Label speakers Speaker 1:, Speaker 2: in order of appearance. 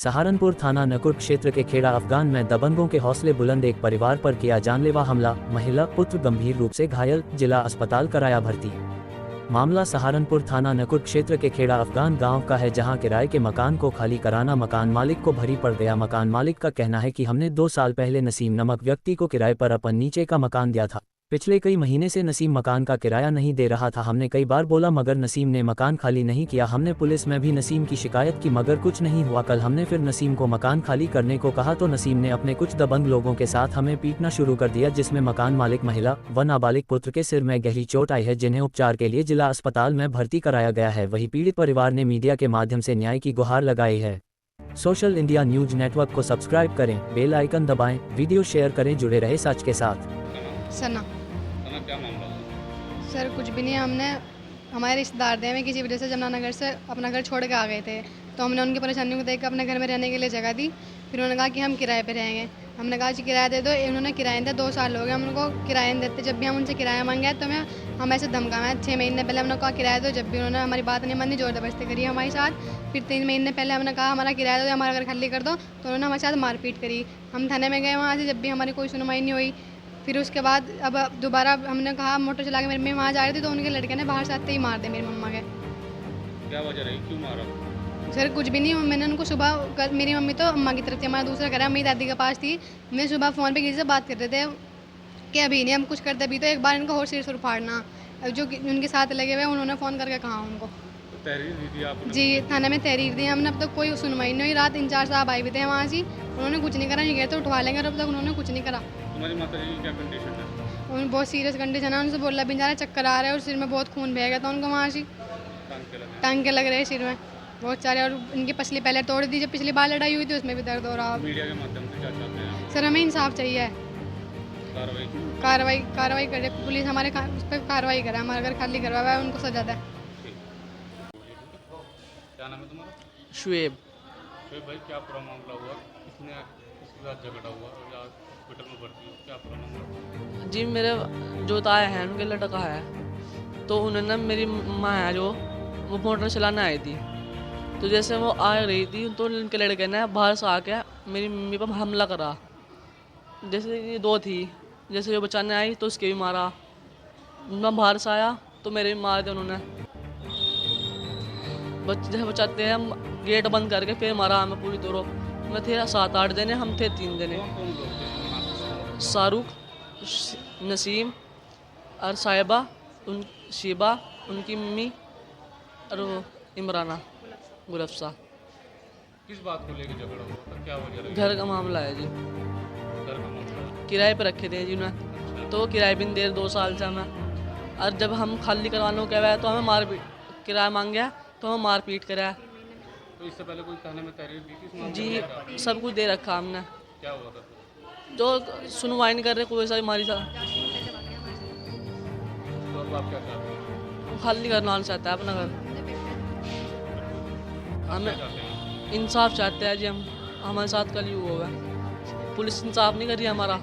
Speaker 1: सहारनपुर थाना नकुर क्षेत्र के खेड़ा अफगान में दबंगों के हौसले बुलंद, एक परिवार पर किया जानलेवा हमला, महिला पुत्र गंभीर रूप से घायल, जिला अस्पताल कराया भर्ती। मामला सहारनपुर थाना नकुर क्षेत्र के खेड़ा अफगान गांव का है, जहां किराए के मकान को खाली कराना मकान मालिक को भारी पड़ गया। मकान मालिक का कहना है कि हमने 2 साल पहले नसीम नामक व्यक्ति को किराए पर अपन नीचे का मकान दिया था। पिछले कई महीने से नसीम मकान का किराया नहीं दे रहा था। हमने कई बार बोला मगर नसीम ने मकान खाली नहीं किया। हमने पुलिस में भी नसीम की शिकायत की मगर कुछ नहीं हुआ। कल हमने फिर नसीम को मकान खाली करने को कहा तो नसीम ने अपने कुछ दबंग लोगों के साथ हमें पीटना शुरू कर दिया, जिसमें मकान मालिक, महिला व नाबालिग पुत्र के सिर में गहरी चोट आई है, जिन्हें उपचार के लिए जिला अस्पताल में भर्ती कराया गया है। वहीं पीड़ित परिवार ने मीडिया के माध्यम से न्याय की गुहार लगाई है। सोशल इंडिया न्यूज नेटवर्क को सब्सक्राइब करें, बेल आइकन दबाएं, वीडियो शेयर करें, जुड़े रहे सच के साथ।
Speaker 2: सना
Speaker 3: क्या मामला हुआ?
Speaker 2: सर कुछ भी नहीं, हमने हमारे रिश्तेदार थे, हमें किसी वजह से जमुनानगर से अपना घर छोड़ के आ गए थे, तो हमने उनकी परेशानी को देख कर अपने घर में रहने के लिए जगह दी। फिर उन्होंने कहा कि हम किराए पे रहेंगे। हमने कहा कि किराया दे दो। उन्होंने किराया दिया, 2 साल हो गए हम उनको किराया नहीं देते। जब भी हम उनसे किराया मांगे तो हम ऐसे धमकाए। 6 महीने पहले हमने कहा किराया दो, जब भी उन्होंने हमारी बात नहीं मानी, ज़बरदस्ती करी हमारे साथ। फिर 3 महीने पहले हमने कहा हमारा किराया दो, हमारा घर खाली कर दो, तो उन्होंने हमारे साथ मारपीट करी। हम थाने में गए, वहाँ से जब भी हमारी कोई सुनवाई नहीं हुई। फिर उसके बाद अब दोबारा हमने कहा, मोटर चला के मेरी मम्मी वहाँ जा रही थी तो उनके लड़के ने बाहर से आते ही मार दे मेरी मम्मा के।
Speaker 3: क्या वजह रही, क्यों मारा?
Speaker 2: सर कुछ भी नहीं, मैंने उनको सुबह, मेरी मम्मी तो अम्मा की तरफ थी, हमारा दूसरा घर है, मेरी दादी के पास थी। मैं सुबह फ़ोन पे किसी से बात करते थे कि अभी नहीं हम कुछ करते, अभी तो एक बार इनको और सिर सुर फाड़ना। जो उनके साथ लगे हुए उन्होंने फ़ोन करके कहा उनको।
Speaker 3: तो तहरीर दी थी आपने?
Speaker 2: जी, थाने में तहरीर दी हमने, अब तक कोई सुनवाई नहीं हुई। रात इंचार्ज साहब आए हुए थे वहाँ से, उन्होंने कुछ नहीं करा। ये कहते उठवा लेंगे, और अब तक उन्होंने कुछ नहीं करा।
Speaker 3: तुम्हारी माता जी की क्या कंडीशन है?
Speaker 2: उन बहुत सीरियस कंडीशन है, उनसे बोला भी जा रहा है, चक्कर आ रहा है और सिर में बहुत खून बह गया था उनको वहाँ से। टांके लग रहे हैं सिर में बहुत सारे, और इनकी पसली पहले तोड़ दी। जब पिछली बार लड़ाई हुई थी उसमें भी दर्द हो रहा।
Speaker 3: मीडिया के माध्यम से क्या चाहते हैं?
Speaker 2: सर हमें इंसाफ चाहिए,
Speaker 3: कार्रवाई
Speaker 2: कार्रवाई करे पुलिस, हमारे उस पर कार्रवाई करे, हमारा घर खाली करवाया है, उनको सजा दे।
Speaker 3: क्या नाम है तुम्हारा?
Speaker 4: शुएब।
Speaker 3: शुएब भाई, क्या पूरा मामला हुआ? किसके साथ झगड़ा हुआ और आज हॉस्पिटल में भर्ती हो, क्या पूरा मामला?
Speaker 4: जी मेरे जो ताया हैं उनके लड़का है, तो उन्होंने मेरी माँ है जो वो मोटर चलाने आई थी, तो जैसे वो आ रही थी तो उनके लड़के ने बाहर से आके मेरी मम्मी पर हमला करा। जैसे ये 2 थी, जैसे जो बचाने आई तो उसके भी मारा। मैं बाहर से आया तो मेरे भी मार दिया उन्होंने। जैसे बचाते हैं हम गेट बंद करके फिर मारा हमें पूरी तरह। मैं थे 7-8 जने, हम थे 3 जने।
Speaker 3: कौन लोग थे?
Speaker 4: शाहरुख, नसीम और साहिबा, शिबा, उनकी मम्मी और वो इमराना, गुलफ्सा।
Speaker 3: किस बात को लेकर झगड़ा हुआ था, क्या वजह रही?
Speaker 4: घर का मामला है जी,
Speaker 3: घर का मामला।
Speaker 4: किराए पे रखे थे जी उन्हें, तो किराए भी नहीं दे 2 साल से हमें। और जब हम खाली करवाने को कहवाया तो हमें मारपीट, किराया मांग गया तो हमें मारपीट कराया।
Speaker 3: तो इससे पहले कोई थाने में तहरीर दी थी इस मामले में?
Speaker 4: जी सब कुछ दे रखा हमने,
Speaker 3: क्या हुआ था?
Speaker 4: जो सुनवाई नहीं कर रहे कोई सा हमारी सा।
Speaker 3: तो अब आप क्या चाहते हैं?
Speaker 4: खाली करना चाहता है अपना घर।
Speaker 3: क्या
Speaker 4: हमें
Speaker 3: चाहते हैं?
Speaker 4: इंसाफ चाहते हैं जी हम, हमारे साथ कल युग होगा, पुलिस इंसाफ नहीं कर रही हमारा।